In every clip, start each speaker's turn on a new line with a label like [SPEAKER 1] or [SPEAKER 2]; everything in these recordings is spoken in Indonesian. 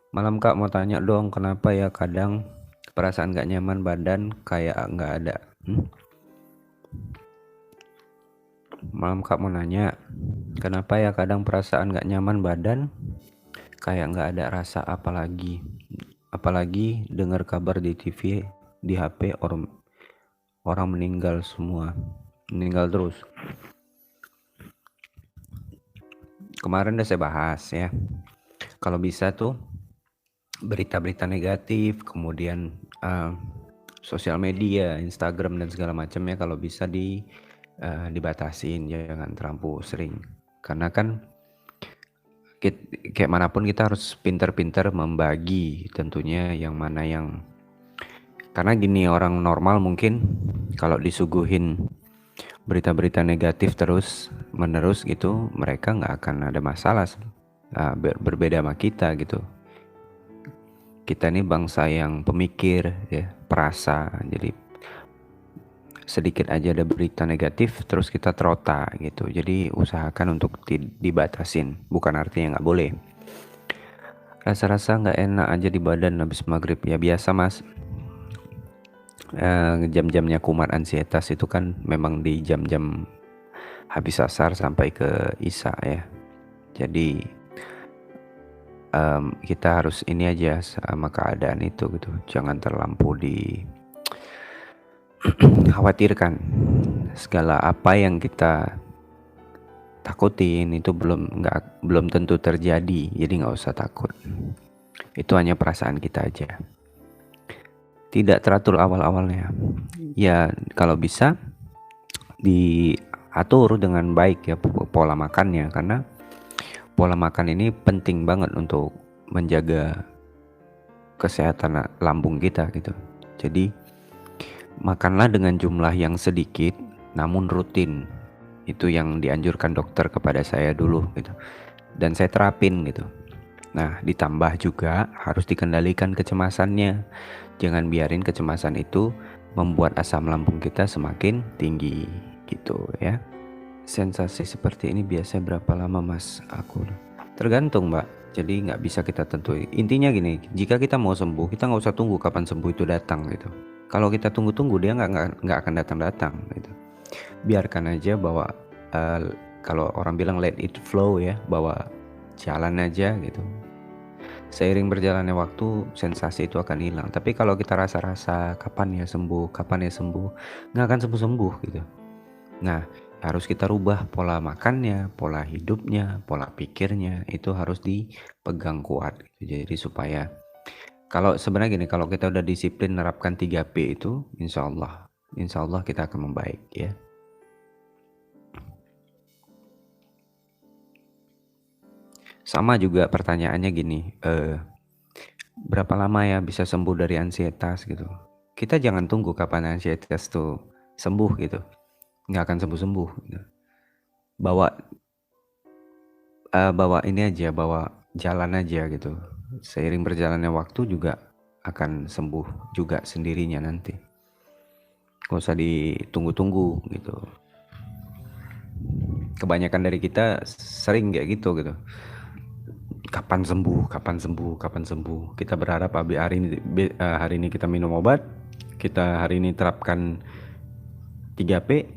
[SPEAKER 1] Malam Kak, mau tanya dong, kenapa ya kadang perasaan gak nyaman badan kayak nggak ada? Hmm? Malam Kak mau nanya, kenapa ya kadang perasaan gak nyaman badan kayak nggak ada rasa apalagi dengar kabar di TV, di HP orang meninggal semua, meninggal terus. Kemarin udah saya bahas ya, kalau bisa tuh berita-berita negatif, kemudian sosial media, Instagram dan segala macamnya kalau bisa dibatasin, jangan terlalu sering. Karena kan kayak manapun kita harus pintar-pintar membagi tentunya yang mana yang, karena gini, orang normal mungkin kalau disuguhin berita-berita negatif terus menerus gitu, mereka nggak akan ada masalah. Berbeda sama kita gitu, kita ini bangsa yang pemikir ya, perasa. Jadi sedikit aja ada berita negatif terus kita terota gitu. Jadi usahakan untuk dibatasin, bukan artinya nggak boleh. Rasa-rasa nggak enak aja di badan habis maghrib ya, biasa mas. Jam-jamnya kumat ansietas itu kan memang di jam-jam habis asar sampai ke isya ya. Jadi kita harus ini aja sama keadaan itu gitu, jangan terlampau dikhawatirkan. Segala apa yang kita takutin itu belum tentu terjadi, jadi nggak usah takut. Itu hanya perasaan kita aja, tidak teratur awal-awalnya ya. Kalau bisa diatur dengan baik ya pola makannya, karena pola makan ini penting banget untuk menjaga kesehatan lambung kita gitu. Jadi makanlah dengan jumlah yang sedikit namun rutin, itu yang dianjurkan dokter kepada saya dulu gitu, dan saya terapin gitu. Nah, ditambah juga harus dikendalikan kecemasannya. Jangan biarin kecemasan itu membuat asam lambung kita semakin tinggi gitu ya. Sensasi seperti ini biasanya berapa lama mas? Aku tergantung mbak, jadi nggak bisa kita tentuin. Intinya gini, jika kita mau sembuh, kita nggak usah tunggu kapan sembuh itu datang gitu. Kalau kita tunggu-tunggu, dia nggak akan datang-datang gitu. Biarkan aja bahwa kalau orang bilang let it flow ya, bahwa jalan aja gitu. Seiring berjalannya waktu, sensasi itu akan hilang. Tapi kalau kita rasa-rasa kapan ya sembuh, nggak akan sembuh-sembuh gitu. Nah, harus kita rubah pola makannya, pola hidupnya, pola pikirnya, itu harus dipegang kuat gitu. Jadi supaya, kalau sebenarnya gini, kalau kita udah disiplin menerapkan 3P itu, insya Allah kita akan membaik ya. Sama juga pertanyaannya gini, berapa lama ya bisa sembuh dari ansietas gitu. Kita jangan tunggu kapan ansietas tuh sembuh gitu, nggak akan sembuh-sembuh gitu. Bawa ini aja, bawa jalan aja gitu. Seiring berjalannya waktu juga akan sembuh juga sendirinya nanti, nggak usah ditunggu-tunggu gitu. Kebanyakan dari kita sering kayak gitu, kapan sembuh, kapan sembuh, kapan sembuh. Kita berharap hari ini kita minum obat, kita hari ini terapkan 3P,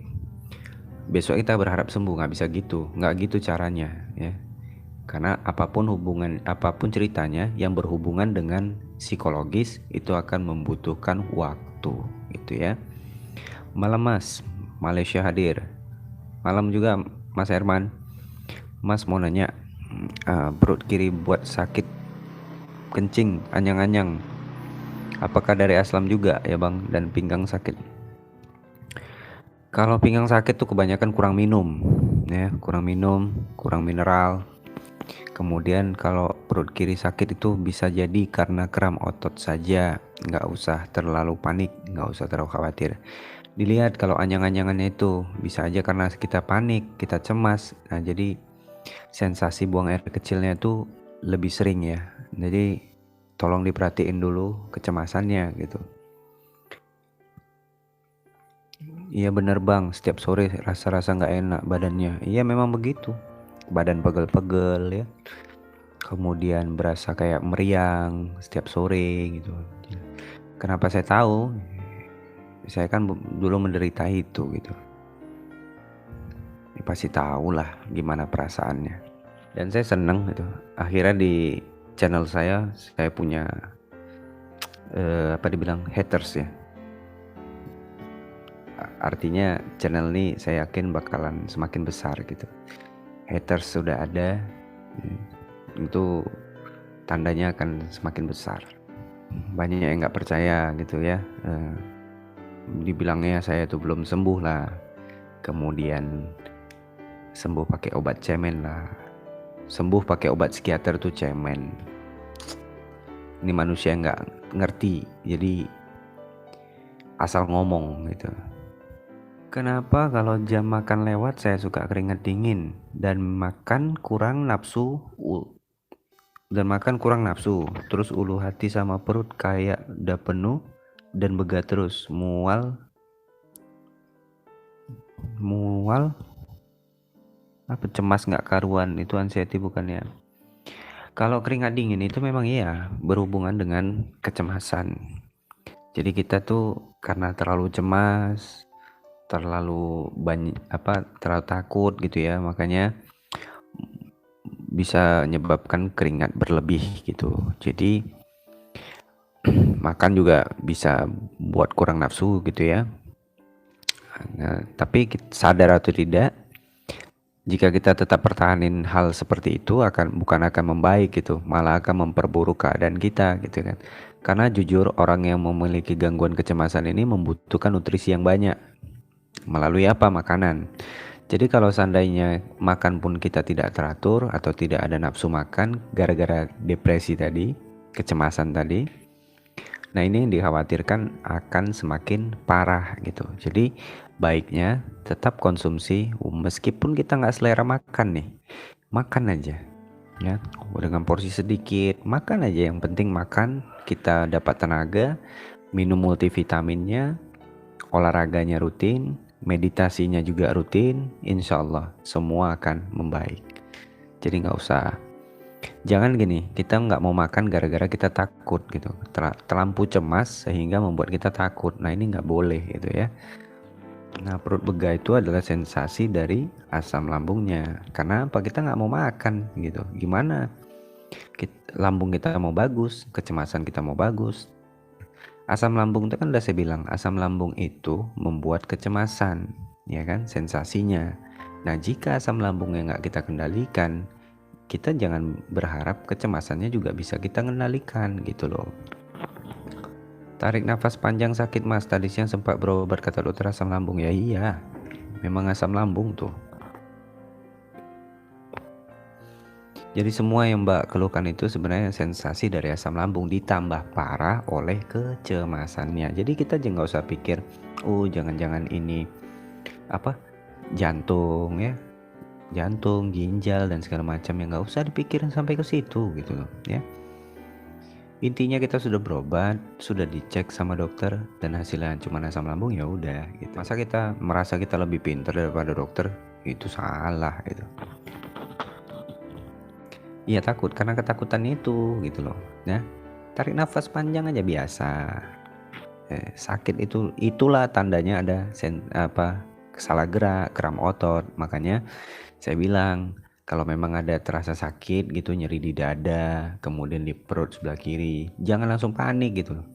[SPEAKER 1] besok kita berharap sembuh. Nggak bisa gitu, nggak gitu caranya ya. Karena apapun ceritanya yang berhubungan dengan psikologis itu akan membutuhkan waktu gitu ya. Malam mas, Malaysia hadir. Malam juga mas Herman. Mas mau nanya, perut kiri buat sakit kencing, anyang-anyang, apakah dari aslam juga ya bang? Dan pinggang sakit. Kalau pinggang sakit tuh kebanyakan kurang minum ya, kurang mineral. Kemudian kalau perut kiri sakit itu bisa jadi karena kram otot saja, nggak usah terlalu panik, nggak usah terlalu khawatir. Dilihat kalau anyang-anyangannya itu bisa aja karena kita panik, kita cemas. Nah jadi sensasi buang air kecilnya itu lebih sering ya. Jadi tolong diperhatiin dulu kecemasannya gitu. Iya bener bang, setiap sore rasa-rasa nggak enak badannya. Iya memang begitu, badan pegel-pegel ya. kemudian berasa kayak meriang setiap sore gitu. Kenapa saya tahu? Saya kan dulu menderita itu gitu. Ya, pasti tahu lah gimana perasaannya. Dan saya seneng gitu. Akhirnya di channel saya punya apa dibilang haters ya. Artinya channel ini saya yakin bakalan semakin besar gitu. Haters sudah ada, itu tandanya akan semakin besar. Banyak yang nggak percaya gitu ya, dibilangnya saya tuh belum sembuh lah, kemudian sembuh pakai obat cemen lah, sembuh pakai obat psikiater tuh cemen. Ini manusia nggak ngerti, jadi asal ngomong gitu. Kenapa kalau jam makan lewat saya suka keringat dingin dan makan kurang nafsu, terus ulu hati sama perut kayak udah penuh dan begah terus, mual apa cemas nggak karuan, itu anxiety bukan ya? Kalau keringat dingin itu memang iya berhubungan dengan kecemasan. Jadi kita tuh karena terlalu cemas, terlalu terlalu takut gitu ya, makanya bisa menyebabkan keringat berlebih gitu. Jadi makan juga bisa buat kurang nafsu gitu ya. Nah, tapi sadar atau tidak, jika kita tetap pertahanin hal seperti itu bukan akan membaik gitu, malah akan memperburuk keadaan kita gitu kan. Karena jujur orang yang memiliki gangguan kecemasan ini membutuhkan nutrisi yang banyak. Melalui apa? Makanan. Jadi kalau seandainya makan pun kita tidak teratur atau tidak ada nafsu makan gara-gara depresi tadi, kecemasan tadi, nah ini yang dikhawatirkan akan semakin parah gitu. Jadi baiknya tetap konsumsi, meskipun kita nggak selera makan nih, makan aja ya, dengan porsi sedikit, makan aja, yang penting makan, kita dapat tenaga, minum multivitaminnya, olahraganya rutin, meditasinya juga rutin, insya Allah semua akan membaik. Jadi jangan gini, kita nggak mau makan gara-gara kita takut gitu, terlampau cemas sehingga membuat kita takut. Nah ini nggak boleh gitu ya. Nah perut begah itu adalah sensasi dari asam lambungnya. Karena apa? Kita nggak mau makan gitu. Gimana? Lambung kita mau bagus, kecemasan kita mau bagus. Asam lambung itu kan udah saya bilang, asam lambung itu membuat kecemasan, ya kan, sensasinya. Nah jika asam lambungnya nggak kita kendalikan, kita jangan berharap kecemasannya juga bisa kita kendalikan gitu loh. Tarik nafas panjang sakit mas, tadi siang sempat berobat kata dokter asam lambung. Ya iya, memang asam lambung tuh. Jadi semua yang mbak keluhkan itu sebenarnya sensasi dari asam lambung ditambah parah oleh kecemasannya. Jadi kita jangan nggak usah pikir, oh jangan-jangan ini jantung ya, jantung, ginjal dan segala macam, yang nggak usah dipikirin sampai ke situ gitu loh ya. Intinya kita sudah berobat, sudah dicek sama dokter dan hasilnya cuma asam lambung, ya udah gitu. Masa kita merasa kita lebih pintar daripada dokter? Itu salah itu. Iya takut, karena ketakutan itu gitu loh ya. Tarik nafas panjang aja biasa. Sakit itulah tandanya ada salah gerak, kram otot. Makanya saya bilang kalau memang ada terasa sakit gitu, nyeri di dada, kemudian di perut sebelah kiri, jangan langsung panik gitu loh.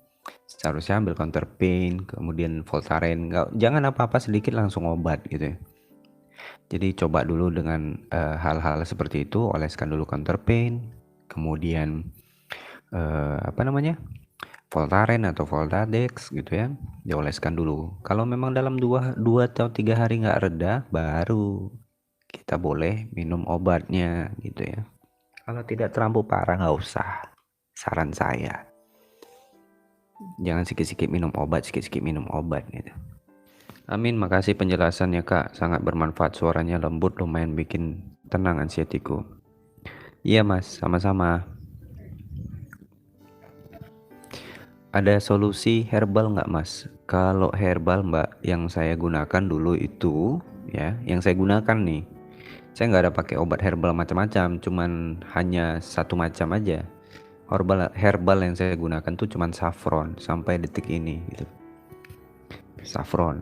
[SPEAKER 1] Seharusnya ambil counter pain, kemudian Voltaren, jangan apa-apa sedikit langsung obat gitu ya. Jadi coba dulu dengan hal-hal seperti itu, oleskan dulu counter pain, kemudian Voltaren atau Voltadex gitu ya, dioleskan dulu. Kalau memang dalam 2 atau 3 hari nggak reda, baru kita boleh minum obatnya gitu ya. Kalau tidak terlampau parah nggak usah, saran saya. Jangan sikit-sikit minum obat gitu. Amin, makasih penjelasannya kak, sangat bermanfaat, suaranya lembut, lumayan bikin tenang anxiety-ku. Iya mas, sama-sama. Ada solusi herbal nggak mas? Kalau herbal mbak, yang saya gunakan dulu itu ya, yang saya gunakan nih, Saya nggak ada pakai obat herbal macam-macam, cuman hanya satu macam aja. Herbal yang saya gunakan tuh cuman saffron sampai detik ini gitu. Saffron.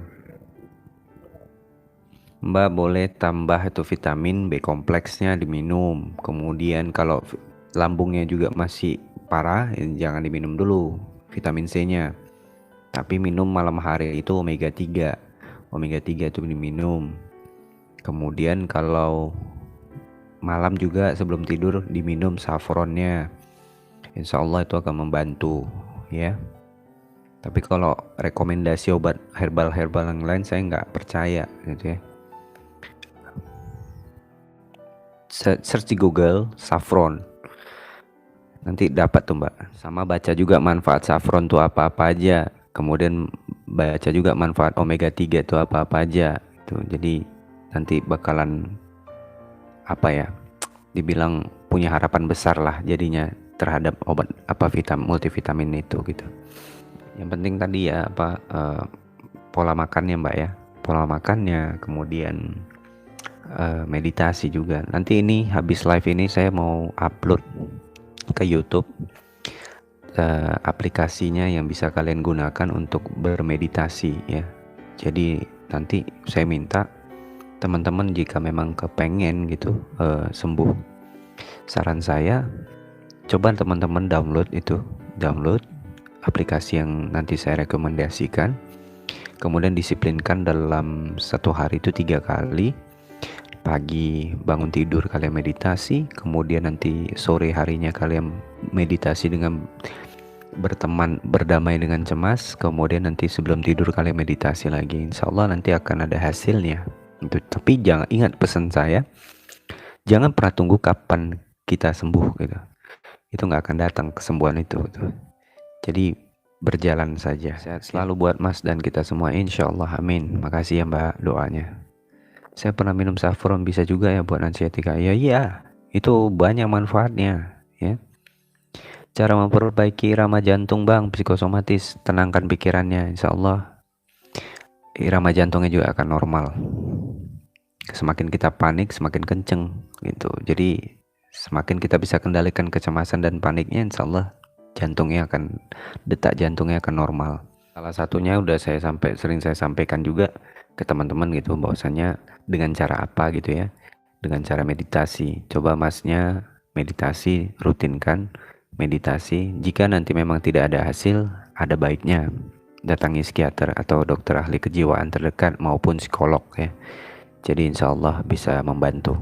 [SPEAKER 1] Mbak boleh tambah itu vitamin B kompleksnya diminum. Kemudian kalau lambungnya juga masih parah, jangan diminum dulu vitamin C-nya. Tapi minum malam hari itu omega 3. Omega 3 itu diminum. Kemudian kalau malam juga sebelum tidur diminum saffronnya. Insya Allah itu akan membantu ya. Tapi kalau rekomendasi obat herbal yang lain saya nggak percaya gitu ya. Search di Google saffron, nanti dapat tuh Mbak. Sama baca juga manfaat saffron tuh apa-apa aja. Kemudian baca juga manfaat omega 3 itu apa-apa aja. Tuh, jadi nanti bakalan apa ya? Dibilang punya harapan besar lah jadinya terhadap obat multivitamin itu gitu. Yang penting tadi ya pola makannya Mbak ya. Pola makannya, kemudian meditasi juga. Nanti ini habis live ini saya mau upload ke YouTube aplikasinya yang bisa kalian gunakan untuk bermeditasi ya. Jadi nanti saya minta teman-teman jika memang kepengen gitu sembuh, saran saya coba teman-teman download aplikasi yang nanti saya rekomendasikan. Kemudian disiplinkan dalam satu hari itu 3 kali. Pagi bangun tidur kalian meditasi, kemudian nanti sore harinya kalian meditasi dengan berdamai dengan cemas, kemudian nanti sebelum tidur kalian meditasi lagi. Insya Allah nanti akan ada hasilnya. Tapi jangan, ingat pesan saya, jangan pernah tunggu kapan kita sembuh gitu. Itu nggak akan datang kesembuhan itu gitu. Jadi berjalan saja. Sehat selalu buat Mas dan kita semua, insya Allah, amin. Makasih ya Mbak doanya. Saya pernah minum saffron, bisa juga ya buat anxiety. Ya iya, itu banyak manfaatnya ya. Cara memperbaiki irama jantung Bang, psikosomatis, tenangkan pikirannya, insya Allah irama jantungnya juga akan normal. Semakin kita panik semakin kenceng gitu. Jadi semakin kita bisa kendalikan kecemasan dan paniknya, insya Allah detak jantungnya akan normal. Salah satunya sering saya sampaikan juga ke teman-teman gitu, bahwasanya dengan cara apa gitu ya, dengan cara meditasi. Coba Masnya meditasi, rutinkan meditasi. Jika nanti memang tidak ada hasil, ada baiknya datangi psikiater atau dokter ahli kejiwaan terdekat maupun psikolog ya. Jadi insya Allah bisa membantu.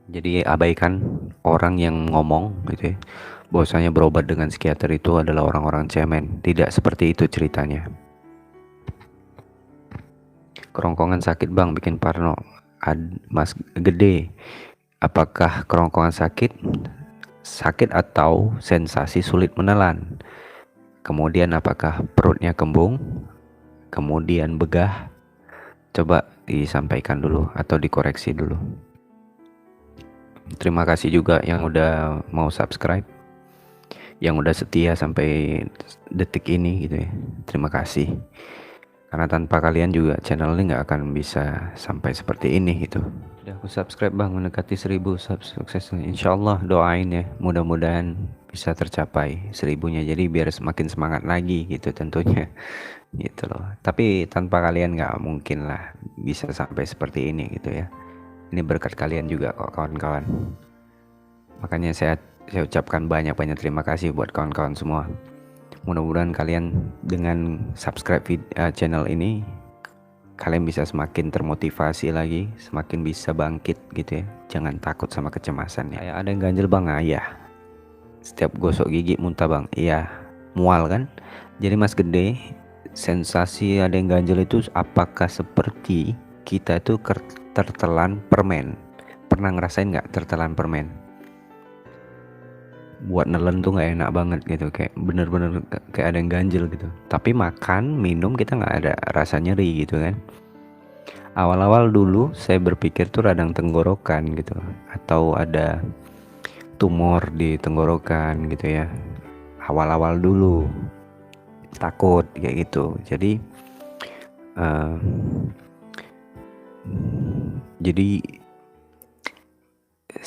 [SPEAKER 1] Jadi abaikan orang yang ngomong gitu ya, bahwasanya berobat dengan psikiater itu adalah orang-orang cemen. Tidak seperti itu ceritanya. Kerongkongan sakit Bang, bikin parno. Mas Gede, apakah kerongkongan sakit atau sensasi sulit menelan? Kemudian apakah perutnya kembung? Kemudian begah? Coba disampaikan dulu atau dikoreksi dulu. Terima kasih juga yang udah mau subscribe, yang udah setia sampai detik ini gitu ya. Terima kasih. Karena tanpa kalian juga channel ini nggak akan bisa sampai seperti ini gitu. Udah aku subscribe Bang, mendekati 1000 sukses. Insya Allah doain ya, mudah-mudahan bisa tercapai 1000-nya. Jadi biar semakin semangat lagi gitu tentunya gitu loh. Tapi tanpa kalian nggak mungkin lah bisa sampai seperti ini gitu ya. Ini berkat kalian juga kok kawan-kawan. Makanya saya ucapkan banyak-banyak terima kasih buat kawan-kawan semua. Mudah-mudahan kalian dengan subscribe channel ini, kalian bisa semakin termotivasi lagi, semakin bisa bangkit gitu ya. Jangan takut sama kecemasan ya. Ada yang ganjel Bang, iya. Setiap gosok gigi muntah Bang, iya. Mual kan? Jadi Mas Gede, sensasi ada yang ganjel itu apakah seperti kita itu tertelan permen? Pernah ngerasain nggak tertelan permen? Buat nelen tuh nggak enak banget gitu, kayak bener-bener kayak ada yang ganjel gitu. Tapi makan minum kita nggak ada rasa nyeri gitu kan. Awal-awal dulu saya berpikir tuh radang tenggorokan gitu, atau ada tumor di tenggorokan gitu ya. Awal-awal dulu takut kayak gitu. Jadi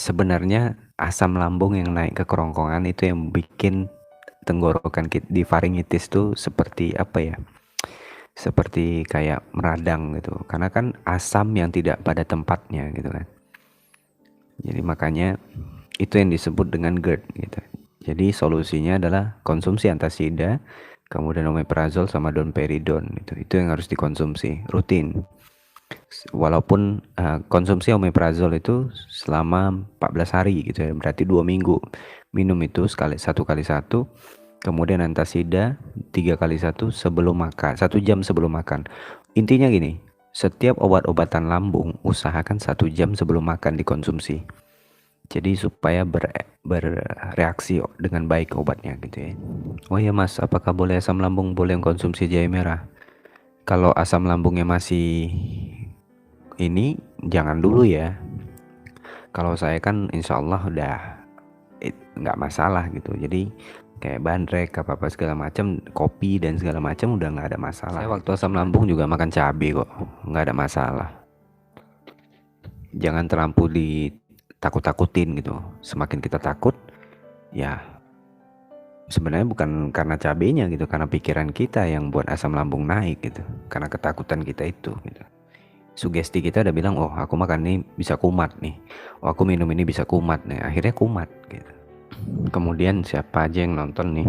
[SPEAKER 1] Sebenarnya asam lambung yang naik ke kerongkongan itu yang bikin tenggorokan di faringitis tuh seperti apa ya? Seperti kayak meradang gitu. Karena kan asam yang tidak pada tempatnya gitu kan. Jadi makanya itu yang disebut dengan GERD gitu. Jadi solusinya adalah konsumsi antasida, kemudian omeprazol sama domperidon itu yang harus dikonsumsi rutin. Walaupun konsumsi omeprazol itu selama 14 hari gitu ya, berarti 2 minggu minum itu satu kali satu, kemudian antasida 3 kali satu sebelum makan, 1 jam sebelum makan. Intinya gini, setiap obat-obatan lambung usahakan 1 jam sebelum makan dikonsumsi. Jadi supaya bereaksi dengan baik obatnya gitu ya. Oh iya Mas, apakah boleh asam lambung boleh konsumsi jahe merah? Kalau asam lambungnya masih ini jangan dulu ya. Kalau saya kan insya Allah udah nggak masalah gitu. Jadi kayak bandrek apa segala macam, kopi dan segala macam udah nggak ada masalah. Saya waktu asam lambung juga makan cabai kok, nggak ada masalah. Jangan terlampau ditakut-takutin gitu. Semakin kita takut, ya sebenarnya bukan karena cabenya gitu, karena pikiran kita yang buat asam lambung naik gitu, karena ketakutan kita itu gitu. Sugesti kita udah bilang, oh aku makan ini bisa kumat nih, oh aku minum ini bisa kumat nih, akhirnya kumat gitu. Kemudian siapa aja yang nonton nih,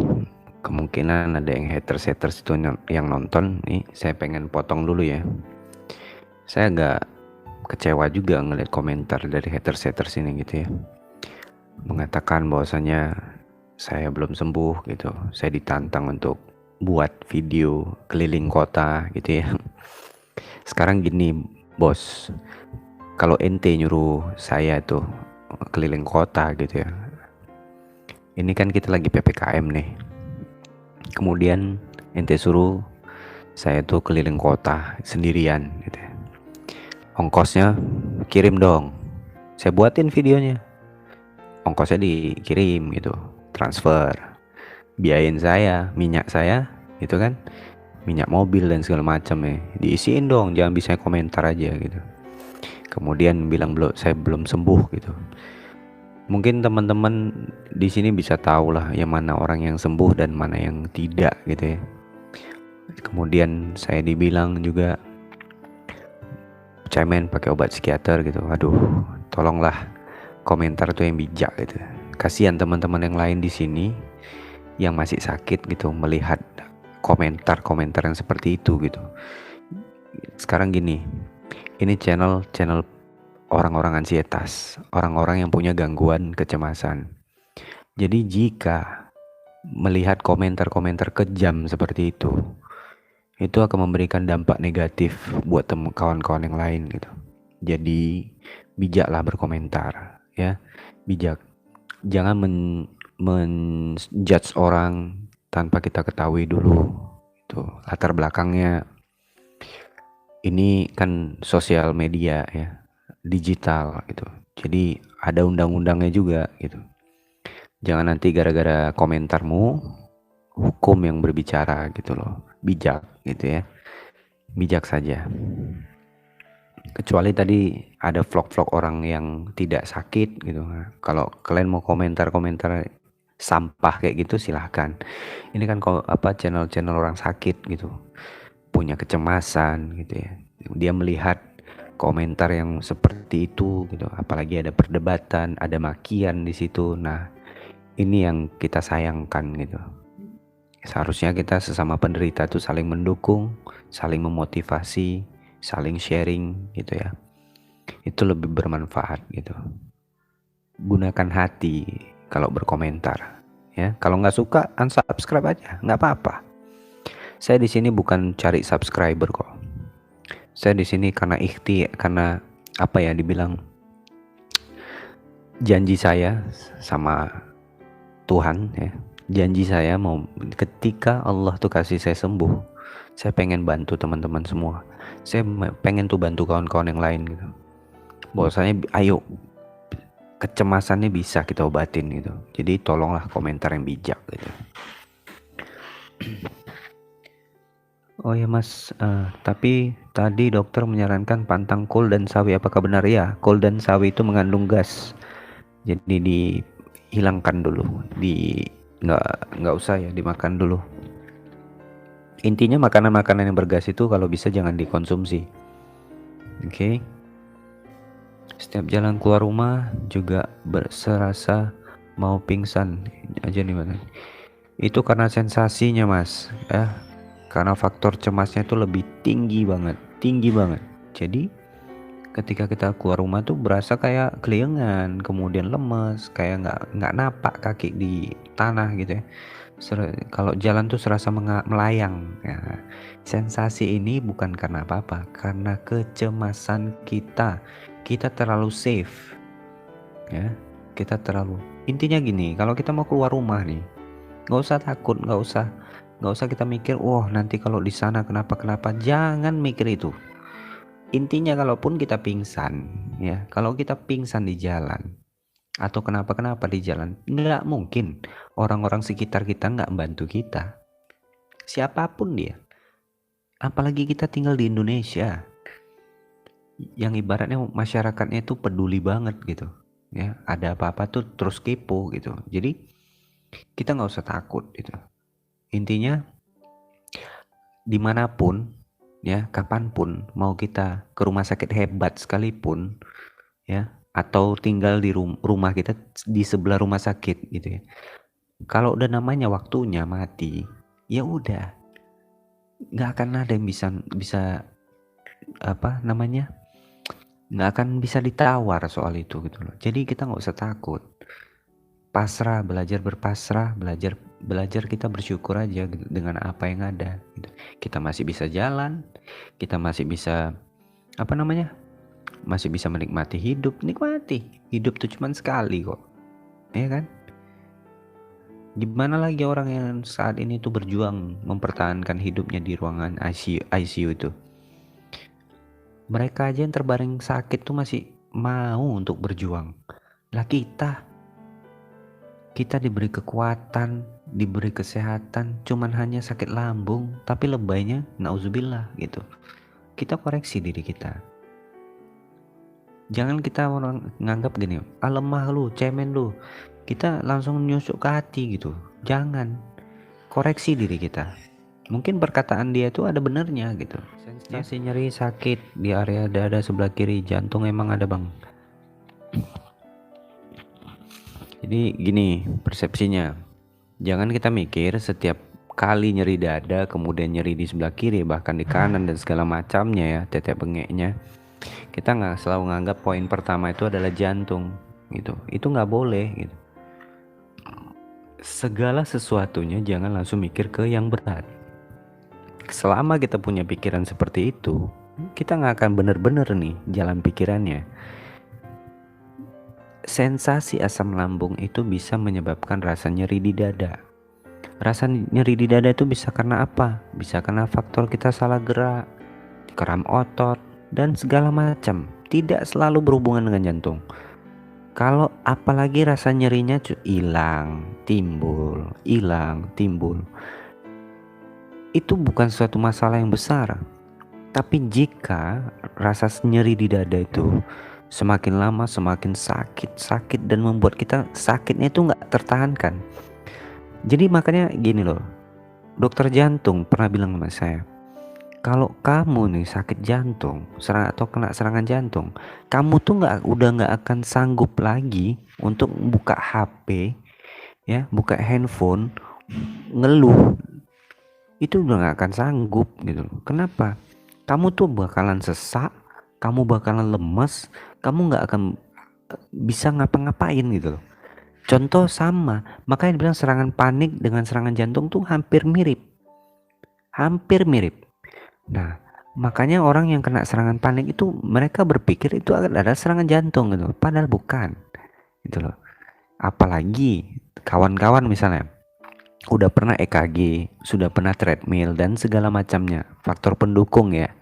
[SPEAKER 1] kemungkinan ada yang haters itu yang nonton nih, saya pengen potong dulu ya. Saya agak kecewa juga ngeliat komentar dari haters ini gitu ya, mengatakan bahwasanya saya belum sembuh gitu. Saya ditantang untuk buat video keliling kota gitu ya. Sekarang gini bos, kalau ente nyuruh saya tuh keliling kota gitu ya, ini kan kita lagi PPKM nih, kemudian ente suruh saya tuh keliling kota sendirian gitu ya. Ongkosnya kirim dong, saya buatin videonya, ongkosnya dikirim gitu, transfer, biayain saya, minyak saya gitu kan, minyak mobil dan segala macam ya, diisiin dong, jangan bisa komentar aja gitu. Kemudian bilang saya belum sembuh gitu. Mungkin teman-teman di sini bisa tahu lah yang mana orang yang sembuh dan mana yang tidak gitu ya. Kemudian saya dibilang juga cemen pakai obat psikiater gitu. Aduh, tolonglah komentar tuh yang bijak gitu. Kasihan teman-teman yang lain di sini yang masih sakit gitu melihat komentar-komentar yang seperti itu gitu. Sekarang gini, ini channel orang-orang ansietas, orang-orang yang punya gangguan kecemasan. Jadi jika melihat komentar-komentar kejam seperti itu akan memberikan dampak negatif buat kawan-kawan yang lain gitu. Jadi bijaklah berkomentar ya, bijak. Jangan menjudge orang tanpa kita ketahui dulu itu latar belakangnya. Ini kan sosial media ya, digital gitu. Jadi ada undang-undangnya juga gitu. Jangan nanti gara-gara komentarmu hukum yang berbicara gitu loh. Bijak gitu ya, bijak saja. Kecuali tadi ada vlog-vlog orang yang tidak sakit gitu. Kalau kalian mau komentar-komentar sampah kayak gitu silahkan. Ini kan channel-channel orang sakit gitu, punya kecemasan gitu ya. Dia melihat komentar yang seperti itu gitu, apalagi ada perdebatan, ada makian di situ. Nah, ini yang kita sayangkan gitu. Seharusnya kita sesama penderita itu saling mendukung, saling memotivasi, saling sharing gitu ya. Itu lebih bermanfaat gitu. Gunakan hati kalau berkomentar ya. Kalau nggak suka unsubscribe aja, nggak apa-apa. Saya di sini bukan cari subscriber kok. Saya di sini karena karena apa ya, dibilang janji saya sama Tuhan ya. Janji saya mau ketika Allah tuh kasih saya sembuh, saya pengen bantu teman-teman semua. Saya pengen tuh bantu kawan-kawan yang lain gitu. Bahwasanya ayo kecemasannya bisa kita obatin gitu. Jadi tolonglah komentar yang bijak gitu. Oh ya Mas, tapi tadi dokter menyarankan pantang kol dan sawi, apakah benar ya? Kol dan sawi itu mengandung gas Jadi dihilangkan dulu, nggak usah ya dimakan dulu. Intinya makanan-makanan yang bergas itu kalau bisa jangan dikonsumsi. Oke. Setiap jalan keluar rumah juga serasa mau pingsan aja nih Mas. Itu karena sensasinya Mas, ya. Karena faktor cemasnya itu lebih tinggi banget, tinggi banget. Jadi ketika kita keluar rumah tuh berasa kayak keliengan, kemudian lemes, kayak nggak napak kaki di tanah gitu ya. Kalau jalan tuh serasa melayang ya. Sensasi ini bukan karena apa-apa, karena kecemasan kita terlalu safe ya, kita terlalu, intinya gini, kalau kita mau keluar rumah nih nggak usah takut, nggak usah kita mikir nanti kalau di sana kenapa, jangan mikir itu. Intinya kalaupun kita pingsan ya, kalau kita pingsan di jalan atau kenapa di jalan, nggak mungkin orang-orang sekitar kita nggak bantu kita, siapapun dia. Apalagi kita tinggal di Indonesia yang ibaratnya masyarakatnya itu peduli banget gitu ya, ada apa-apa tuh terus kepo gitu. Jadi kita nggak usah takut gitu. Intinya dimanapun ya, kapanpun, mau kita ke rumah sakit hebat sekalipun ya, atau tinggal di rumah kita di sebelah rumah sakit gitu ya, kalau udah namanya waktunya mati, ya udah, nggak akan ada yang bisa apa namanya, nggak akan bisa ditawar soal itu gitu loh. Jadi kita nggak usah takut, pasrah, belajar berpasrah, belajar kita bersyukur aja gitu, dengan apa yang ada gitu. Kita masih bisa jalan, kita masih bisa apa namanya, masih bisa menikmati hidup. Nikmati hidup tuh cuman sekali kok, ya kan? Gimana lagi orang yang saat ini tuh berjuang mempertahankan hidupnya di ruangan ICU itu. Mereka aja yang terbaring sakit tuh masih mau untuk berjuang. Lah kita diberi kekuatan, diberi kesehatan, cuman hanya sakit lambung, tapi lebaynya nauzubillah gitu. Kita koreksi diri kita. Jangan kita orang nganggap gini, lemah lu, cemen lu, kita langsung nyusuk ke hati gitu. Jangan, koreksi diri kita. Mungkin perkataan dia itu ada benernya gitu. Sensasi nyeri sakit di area dada sebelah kiri, jantung emang ada bang. Jadi gini persepsinya, jangan kita mikir setiap kali nyeri dada kemudian nyeri di sebelah kiri, bahkan di kanan dan segala macamnya ya, tetek bengeknya, kita nggak selalu nganggap poin pertama itu adalah jantung gitu. Itu nggak boleh gitu. Segala sesuatunya jangan langsung mikir ke yang berat. Selama kita punya pikiran seperti itu, kita nggak akan bener-bener nih jalan pikirannya. Sensasi asam lambung itu bisa menyebabkan rasa nyeri di dada. Rasa nyeri di dada itu bisa karena apa? Bisa karena faktor kita salah gerak, kram otot, dan segala macam. Tidak selalu berhubungan dengan jantung. Kalau apalagi rasa nyerinya hilang, timbul, itu bukan suatu masalah yang besar. Tapi jika rasa nyeri di dada itu semakin lama semakin sakit dan membuat kita sakitnya itu nggak tertahankan. Jadi makanya gini loh, dokter jantung pernah bilang sama saya, kalau kamu nih sakit jantung atau kena serangan jantung, kamu tuh udah nggak akan sanggup lagi untuk buka HP ya, buka handphone, ngeluh, itu udah nggak akan sanggup gitu. Kenapa? Kamu tuh bakalan sesak, kamu bakalan lemes, kamu nggak akan bisa ngapa-ngapain gitu loh. Contoh sama, makanya dibilang serangan panik dengan serangan jantung tuh hampir mirip. Nah, makanya orang yang kena serangan panik itu mereka berpikir itu ada serangan jantung gitu, padahal bukan. Gitu loh. Apalagi kawan-kawan misalnya udah pernah EKG, sudah pernah treadmill dan segala macamnya, faktor pendukung ya,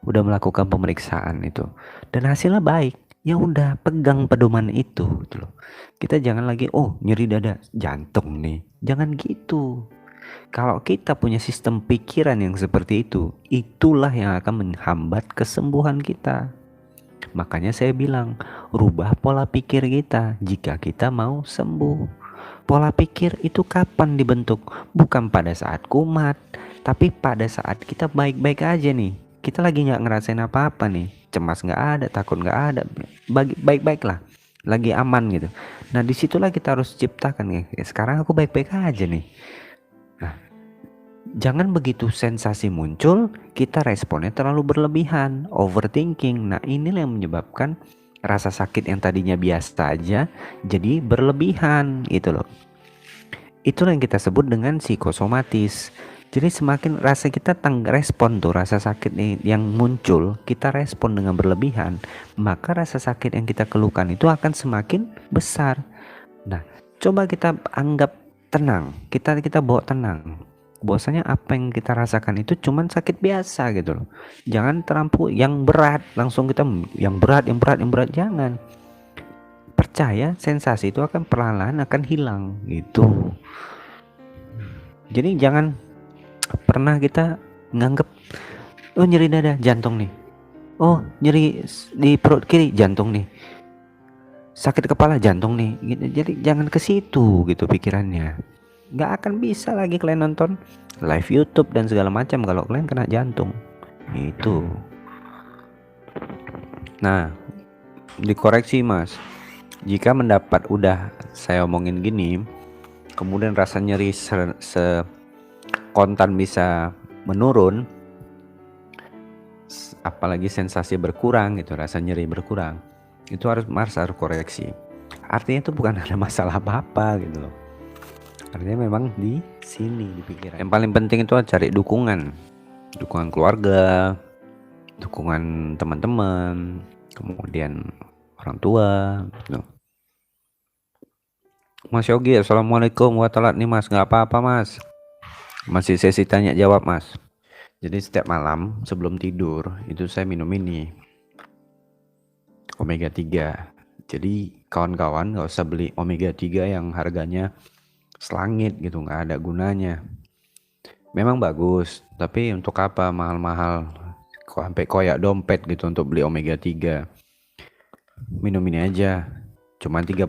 [SPEAKER 1] udah melakukan pemeriksaan itu dan hasilnya baik, ya udah pegang pedoman itu gitu loh. Kita jangan lagi nyeri dada jantung nih, jangan gitu. Kalau kita punya sistem pikiran yang seperti itu, itulah yang akan menghambat kesembuhan kita. Makanya saya bilang, rubah pola pikir kita jika kita mau sembuh. Pola pikir itu kapan dibentuk? Bukan pada saat kumat, tapi pada saat kita baik-baik aja nih. Kita lagi nggak ngerasain apa-apa nih, cemas nggak ada, takut nggak ada, baik-baik lah, lagi aman gitu. Nah disitulah kita harus ciptakan nih. Sekarang aku baik-baik aja nih. Nah, jangan begitu sensasi muncul, kita responnya terlalu berlebihan, overthinking. Nah inilah yang menyebabkan rasa sakit yang tadinya biasa aja jadi berlebihan gitu loh. Itulah yang kita sebut dengan psikosomatis. Jadi semakin rasa kita respon tuh rasa sakit yang muncul, kita respon dengan berlebihan, maka rasa sakit yang kita keluhkan itu akan semakin besar. Nah, coba kita anggap tenang, kita bawa tenang. Bahwasanya apa yang kita rasakan itu cuman sakit biasa gitu loh. Jangan terlampau yang berat, langsung kita yang berat, jangan. Percaya sensasi itu akan perlahan-lahan akan hilang gitu. Jadi jangan pernah kita nganggep, oh nyeri dada, jantung nih. Oh nyeri di perut kiri, jantung nih. Sakit kepala, jantung nih. Gitu. Jadi jangan ke situ gitu pikirannya. Nggak akan bisa lagi kalian nonton live YouTube dan segala macam kalau kalian kena jantung. Itu. Nah, dikoreksi Mas. Jika mendapat udah saya omongin gini, kemudian rasa nyeri kontan bisa menurun, apalagi sensasi berkurang gitu, rasa nyeri berkurang, itu harus koreksi. Artinya itu bukan ada masalah apa-apa gitu loh. Artinya memang di sini di pikiran. Yang paling penting itu cari dukungan keluarga, dukungan teman-teman, kemudian orang tua gitu. Mas Yogi, assalamualaikum. Wah telat nih Mas, nggak apa-apa Mas, masih sesi tanya jawab Mas. Jadi setiap malam sebelum tidur itu saya minum ini omega 3. Jadi kawan-kawan gak usah beli omega 3 yang harganya selangit gitu, gak ada gunanya. Memang bagus, tapi untuk apa mahal-mahal kok sampai koyak dompet gitu untuk beli omega 3. Minum ini aja, cuma 35.000,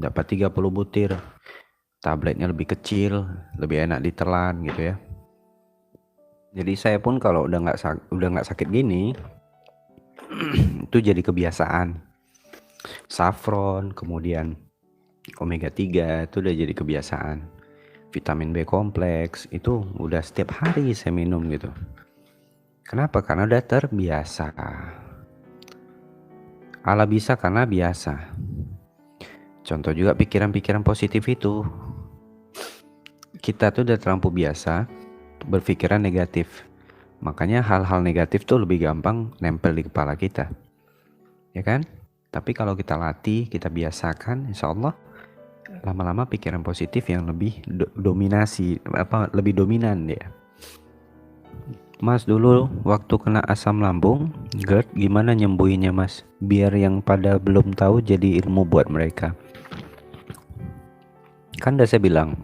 [SPEAKER 1] dapat 30 butir. Tabletnya lebih kecil, lebih enak ditelan gitu ya. Jadi saya pun kalau udah nggak sakit gini itu jadi kebiasaan. Saffron, kemudian omega 3 itu udah jadi kebiasaan. Vitamin B kompleks itu udah setiap hari saya minum gitu. Kenapa? Karena udah terbiasa. Allah bisa karena biasa. Contoh juga pikiran-pikiran positif itu. Kita tuh udah terlampau biasa berpikiran negatif. Makanya hal-hal negatif tuh lebih gampang nempel di kepala kita. Ya kan? Tapi kalau kita latih, kita biasakan, insya Allah lama-lama pikiran positif yang lebih lebih dominan dia. Mas dulu waktu kena asam lambung, GERD, gimana nyembuhinnya Mas? Biar yang pada belum tahu jadi ilmu buat mereka. Kan udah saya bilang,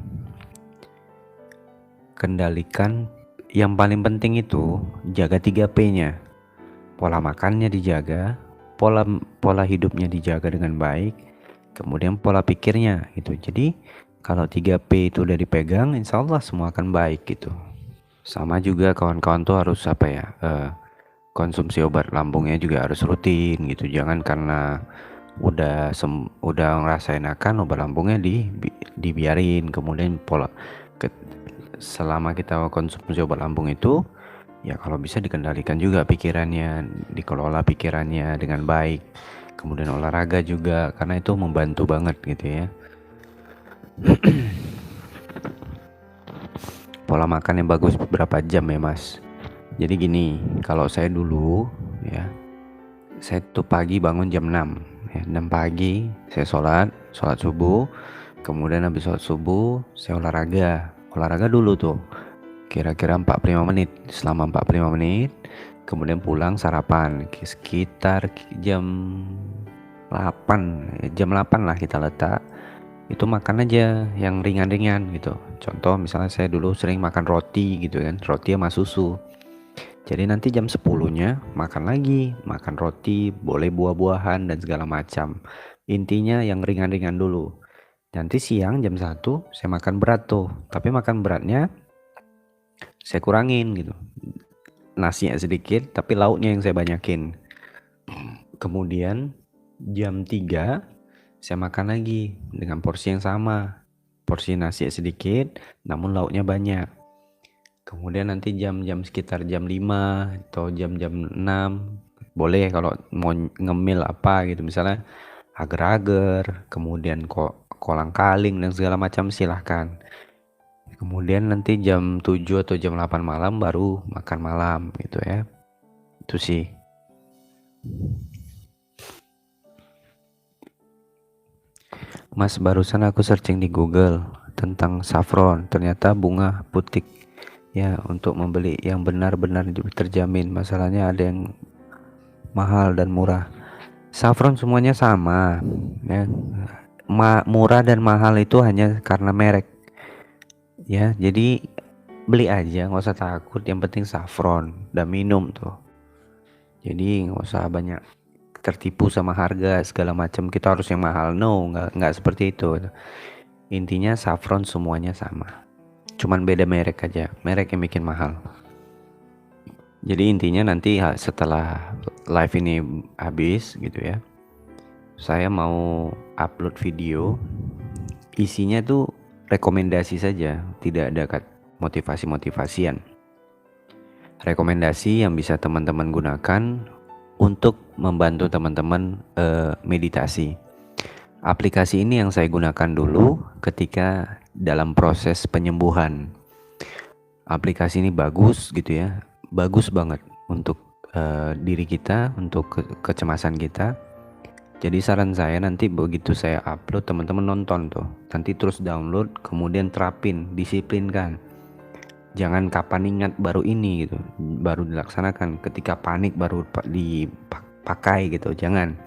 [SPEAKER 1] kendalikan yang paling penting itu jaga 3P-nya. Pola makannya dijaga, pola hidupnya dijaga dengan baik, kemudian pola pikirnya gitu. Jadi kalau 3P itu udah dipegang, insya Allah semua akan baik gitu. Sama juga kawan-kawan tuh harus konsumsi obat lambungnya juga harus rutin gitu. Jangan karena udah ngerasain akan obat lambungnya dibiarin, kemudian selama kita konsumsi obat lambung itu ya kalau bisa dikendalikan juga pikirannya, dikelola pikirannya dengan baik, kemudian olahraga juga karena itu membantu banget gitu ya. Pola makan yang bagus berapa jam ya Mas? Jadi gini, kalau saya dulu ya, saya tuh pagi bangun jam 6 ya, 6 pagi saya sholat subuh, kemudian habis sholat subuh saya olahraga dulu tuh kira-kira 45 menit. Selama 45 menit kemudian pulang sarapan sekitar jam 8 lah kita letak. Itu makan aja yang ringan-ringan gitu. Contoh misalnya saya dulu sering makan roti gitu kan, roti sama susu. Jadi nanti jam 10-nya makan lagi, makan roti, boleh buah-buahan dan segala macam. Intinya yang ringan-ringan dulu. Nanti siang jam 1 saya makan berat tuh, tapi makan beratnya saya kurangin gitu. Nasinya sedikit, tapi lauknya yang saya banyakin. Kemudian jam 3 saya makan lagi dengan porsi yang sama. Porsi nasi sedikit, namun lauknya banyak. Kemudian nanti jam-jam sekitar jam 5 atau jam-jam 6 boleh kalau mau ngemil apa gitu, misalnya agar-agar, kemudian kok kolang-kaling dan segala macam silahkan. Kemudian nanti jam 7 atau jam 8 malam baru makan malam gitu ya. Itu sih. Mas, barusan aku searching di Google tentang saffron, ternyata bunga putik ya untuk membeli yang benar-benar terjamin. Masalahnya ada yang mahal dan murah. Saffron semuanya sama ya. Murah dan mahal itu hanya karena merek ya. Jadi beli aja, nggak usah takut, yang penting saffron dan minum tuh. Jadi nggak usah banyak tertipu sama harga segala macam, kita harus yang mahal. No, nggak seperti itu. Intinya saffron semuanya sama, cuman beda merek aja, merek yang bikin mahal. Jadi intinya nanti setelah live ini habis gitu ya, saya mau upload video, isinya tuh rekomendasi saja, tidak ada motivasi-motivasian. Rekomendasi yang bisa teman-teman gunakan untuk membantu teman-teman meditasi. Aplikasi ini yang saya gunakan dulu ketika dalam proses penyembuhan. Aplikasi ini bagus gitu ya, bagus banget untuk diri kita, untuk kecemasan kita. Jadi saran saya nanti begitu saya upload, teman-teman nonton tuh, nanti terus download, kemudian terapin, disiplinkan. Jangan kapan ingat baru ini gitu, baru dilaksanakan, ketika panik baru dipakai gitu, jangan.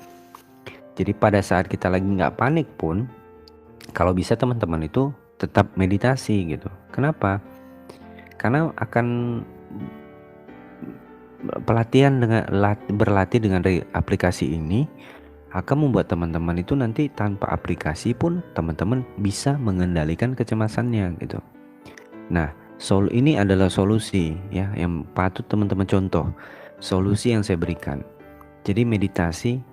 [SPEAKER 1] Jadi pada saat kita lagi nggak panik pun, kalau bisa teman-teman itu tetap meditasi gitu. Kenapa? Karena akan pelatihan dengan berlatih dengan aplikasi ini akan membuat teman-teman itu nanti tanpa aplikasi pun teman-teman bisa mengendalikan kecemasannya gitu. Nah, ini adalah solusi ya yang patut teman-teman contoh. Solusi yang saya berikan. Jadi meditasi.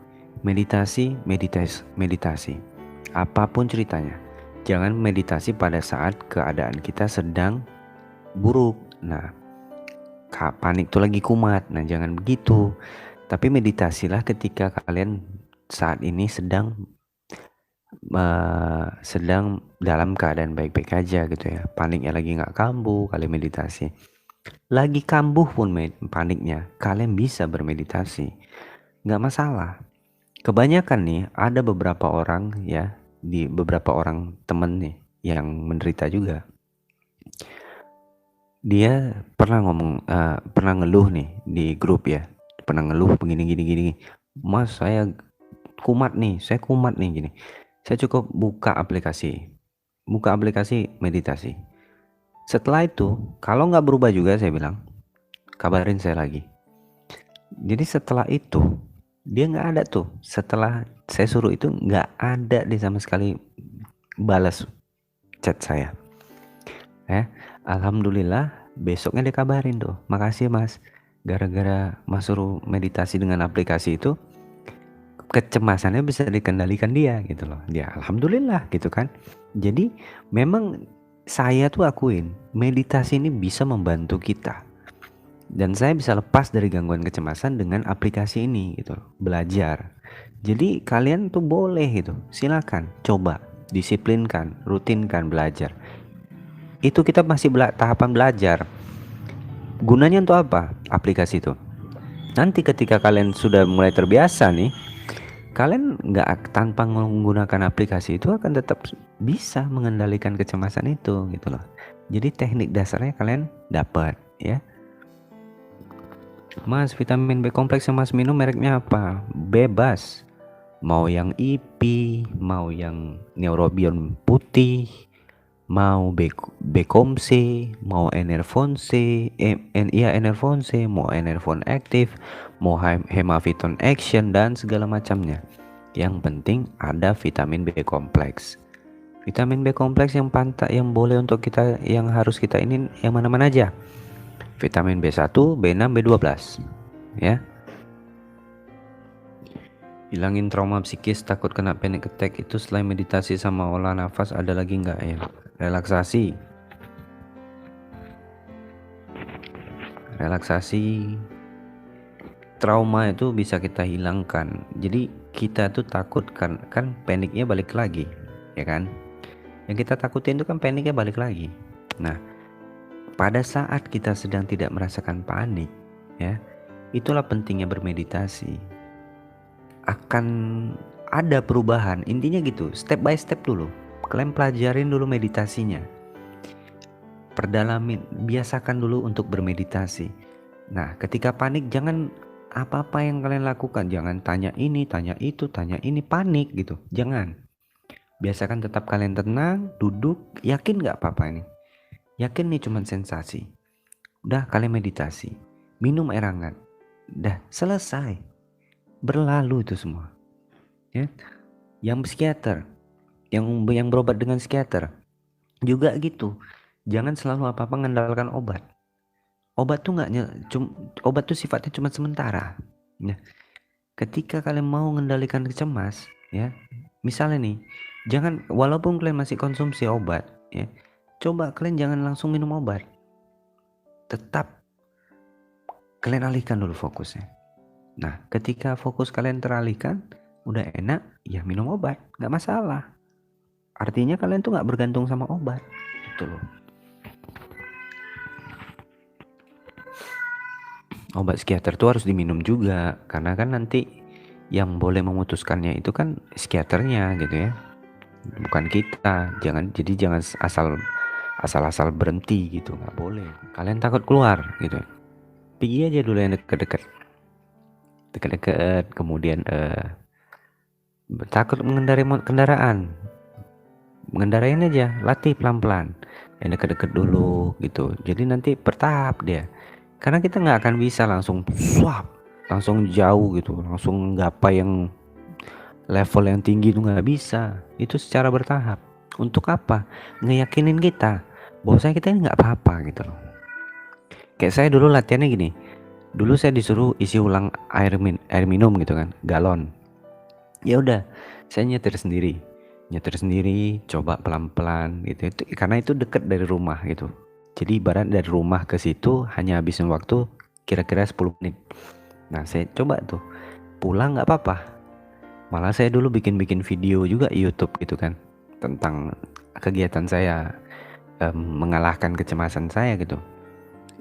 [SPEAKER 1] Apapun ceritanya. Jangan meditasi pada saat keadaan kita sedang buruk. Nah, panik tuh lagi kumat. Nah, jangan begitu. Tapi meditasilah ketika kalian saat ini sedang dalam keadaan baik-baik aja gitu ya. Paniknya lagi nggak kambuh, kalian meditasi. Lagi kambuh pun paniknya, kalian bisa bermeditasi, nggak masalah. Kebanyakan nih ada beberapa orang ya, di beberapa orang temen nih yang menderita juga. Dia pernah pernah ngeluh nih di grup ya, pernah ngeluh begini. Mas, saya kumat nih gini. Saya cukup buka aplikasi meditasi. Setelah itu, kalau nggak berubah juga, saya bilang, kabarin saya lagi. Jadi setelah itu, dia nggak ada tuh. Setelah saya suruh itu, nggak ada dia sama sekali balas chat saya. Alhamdulillah, besoknya dia kabarin tuh, makasih mas, gara-gara mas suruh meditasi dengan aplikasi itu, kecemasannya bisa dikendalikan dia gitu loh. Dia alhamdulillah gitu kan. Jadi memang saya tuh akuin meditasi ini bisa membantu kita. Dan saya bisa lepas dari gangguan kecemasan dengan aplikasi ini gitu loh. Belajar. Jadi kalian tuh boleh gitu. Silakan coba disiplinkan, rutinkan belajar. Itu kita masih tahapan belajar. Gunanya untuk apa aplikasi itu? Nanti ketika kalian sudah mulai terbiasa nih, kalian nggak tanpa menggunakan aplikasi itu akan tetap bisa mengendalikan kecemasan itu gitu loh. Jadi teknik dasarnya kalian dapat ya. Mas, vitamin B kompleks yang mas minum mereknya apa? Bebas. Mau yang IP, mau yang Neurobion putih, mau Becomc, mau Enervon C, Enervon C, mau Enervon aktif, mau Hemaviton Action dan segala macamnya. Yang penting ada vitamin B kompleks. Vitamin B kompleks yang yang boleh untuk kita, yang harus kita ini yang mana-mana aja. Vitamin B1, B6, B12 ya. Hilangin trauma psikis takut kena panic attack itu selain meditasi sama olah nafas ada lagi nggak ya? Relaksasi. Trauma itu bisa kita hilangkan. Jadi kita tuh takut kan paniknya balik lagi, ya kan? Yang kita takutin itu kan paniknya balik lagi. Nah, pada saat kita sedang tidak merasakan panik, ya, itulah pentingnya bermeditasi. Akan ada perubahan, intinya gitu, step by step dulu. Kalian pelajarin dulu meditasinya, perdalamin, biasakan dulu untuk bermeditasi. Nah, ketika panik jangan apa-apa yang kalian lakukan, jangan tanya ini, tanya itu, tanya ini, panik gitu, jangan. Biasakan tetap kalian tenang, duduk, yakin gak apa-apa ini, yakin nih cuman sensasi. Udah kalian meditasi, minum air hangat, udah selesai, berlalu itu semua ya. Yang psikiater, yang berobat dengan psikiater juga gitu, jangan selalu apa-apa mengandalkan obat. Obat tuh obat tuh sifatnya cuma sementara ya. Ketika kalian mau mengendalikan kecemas ya, misalnya nih, jangan, walaupun kalian masih konsumsi obat ya, coba kalian jangan langsung minum obat, tetap kalian alihkan dulu fokusnya. Nah, ketika fokus kalian teralihkan, udah enak, ya minum obat, nggak masalah. Artinya kalian tuh nggak bergantung sama obat, gitu loh. Obat psikiater tuh harus diminum juga, karena kan nanti yang boleh memutuskannya itu kan psikiaternya gitu ya, bukan kita. Jangan asal berhenti gitu, nggak boleh. Kalian takut keluar gitu, pergi aja dulu yang deket-deket, kemudian takut mengendarai kendaraan, mengendarain aja, latih pelan-pelan, yang deket-deket dulu gitu. Jadi nanti bertahap dia, karena kita nggak akan bisa langsung langsung jauh gitu, langsung gapai yang level yang tinggi itu nggak bisa. Itu secara bertahap. Untuk apa? Ngeyakinin kita bahwasanya kita ini nggak apa-apa gitu loh. Kayak saya dulu latihannya gini, dulu saya disuruh isi ulang air minum gitu kan, galon. Ya udah, saya nyetir sendiri, coba pelan-pelan gitu. Itu karena itu deket dari rumah gitu. Jadi ibarat dari rumah ke situ hanya habisin waktu kira-kira 10 menit. Nah, saya coba tuh, pulang nggak apa-apa. Malah saya dulu bikin video juga YouTube gitu kan, tentang kegiatan saya mengalahkan kecemasan saya gitu.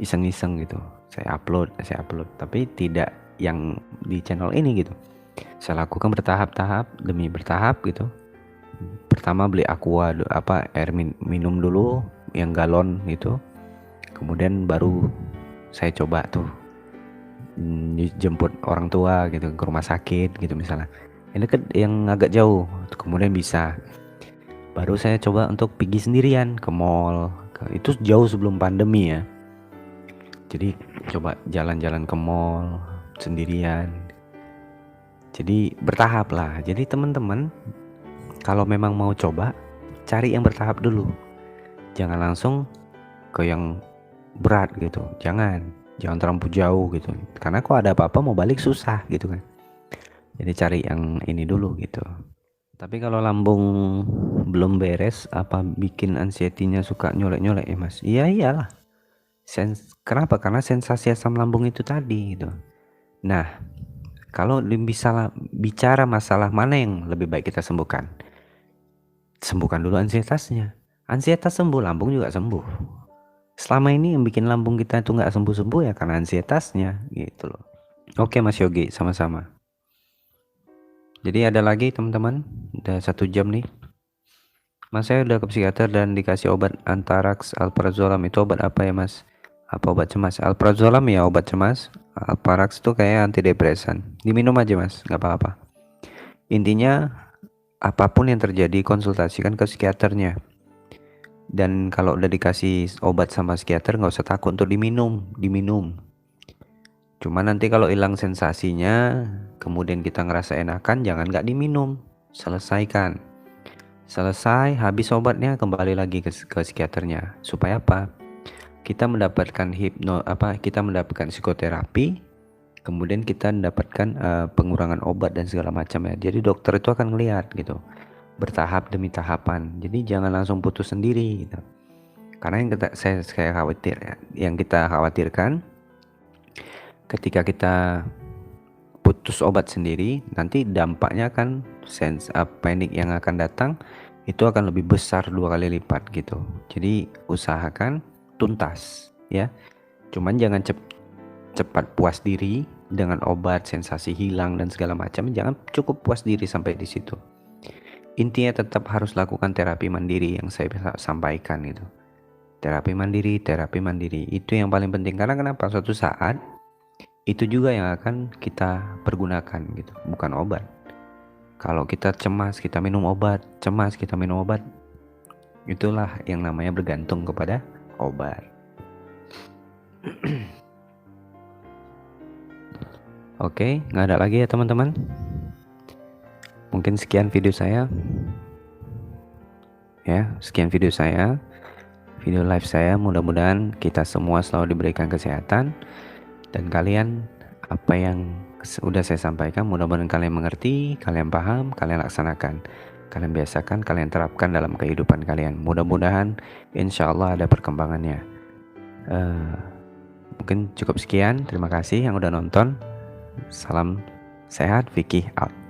[SPEAKER 1] Iseng-iseng gitu. Saya upload, tapi tidak yang di channel ini gitu. Saya lakukan bertahap demi bertahap gitu. Pertama beli aqua, air minum dulu yang galon gitu. Kemudian baru saya coba tuh jemput orang tua gitu ke rumah sakit gitu misalnya. Ini deket yang agak jauh, kemudian bisa. Baru saya coba untuk pergi sendirian ke mall. Itu jauh sebelum pandemi ya. Jadi coba jalan-jalan ke mall sendirian. Jadi bertahap lah. Jadi teman-teman, kalau memang mau coba, cari yang bertahap dulu. Jangan langsung ke yang berat gitu. Jangan terlalu jauh gitu. Karena kok ada apa-apa mau balik susah gitu kan. Jadi cari yang ini dulu gitu. Tapi kalau lambung belum beres, apa bikin anxiety-nya suka nyolek-nyolek ya mas? Iya iyalah. Kenapa? Karena sensasi asam lambung itu tadi gitu. Nah, kalau bisa bicara masalah mana yang lebih baik kita sembuhkan, sembuhkan dulu ansietasnya. Ansietas sembuh, lambung juga sembuh. Selama ini yang bikin lambung kita itu nggak sembuh-sembuh ya karena ansietasnya gitu loh. Oke Mas Yogi, sama-sama. Jadi ada lagi teman-teman, udah 1 jam nih. Mas saya udah ke psikiater dan dikasih obat Antarax, Alprazolam. Itu obat apa ya mas? Apa obat cemas? Alprazolam ya obat cemas. Alprazolam itu kayak antidepresan. Diminum aja mas, nggak apa-apa. Intinya apapun yang terjadi konsultasikan ke psikiaternya. Dan kalau udah dikasih obat sama psikiater nggak usah takut untuk diminum. Cuma nanti kalau hilang sensasinya, kemudian kita ngerasa enakan, jangan nggak diminum, selesaikan. Selesai, habis obatnya kembali lagi ke psikiaternya. Supaya apa? Kita mendapatkan kita mendapatkan psikoterapi, kemudian kita mendapatkan pengurangan obat dan segala macam ya. Jadi dokter itu akan ngelihat gitu, bertahap demi tahapan. Jadi jangan langsung putus sendiri gitu. Karena yang kita khawatirkan ketika kita putus obat sendiri, nanti dampaknya kan panik yang akan datang itu akan lebih besar 2 kali lipat gitu. Jadi usahakan tuntas ya. Cuman jangan cepat puas diri dengan obat, sensasi hilang dan segala macam. Jangan cukup puas diri sampai di situ. Intinya tetap harus lakukan terapi mandiri yang saya sampaikan itu. Terapi mandiri itu yang paling penting. Karena kenapa? Suatu saat itu juga yang akan kita pergunakan gitu, bukan obat. Kalau kita cemas kita minum obat, itulah yang namanya bergantung kepada obat. Oke, nggak ada lagi ya teman-teman. Mungkin sekian video saya ya, video live saya. Mudah-mudahan kita semua selalu diberikan kesehatan. Dan kalian, apa yang sudah saya sampaikan, mudah-mudahan kalian mengerti, kalian paham, kalian laksanakan, kalian biasakan, kalian terapkan dalam kehidupan kalian. Mudah-mudahan insya Allah ada perkembangannya. Mungkin cukup sekian. Terima kasih yang udah nonton. Salam sehat, Vicky out.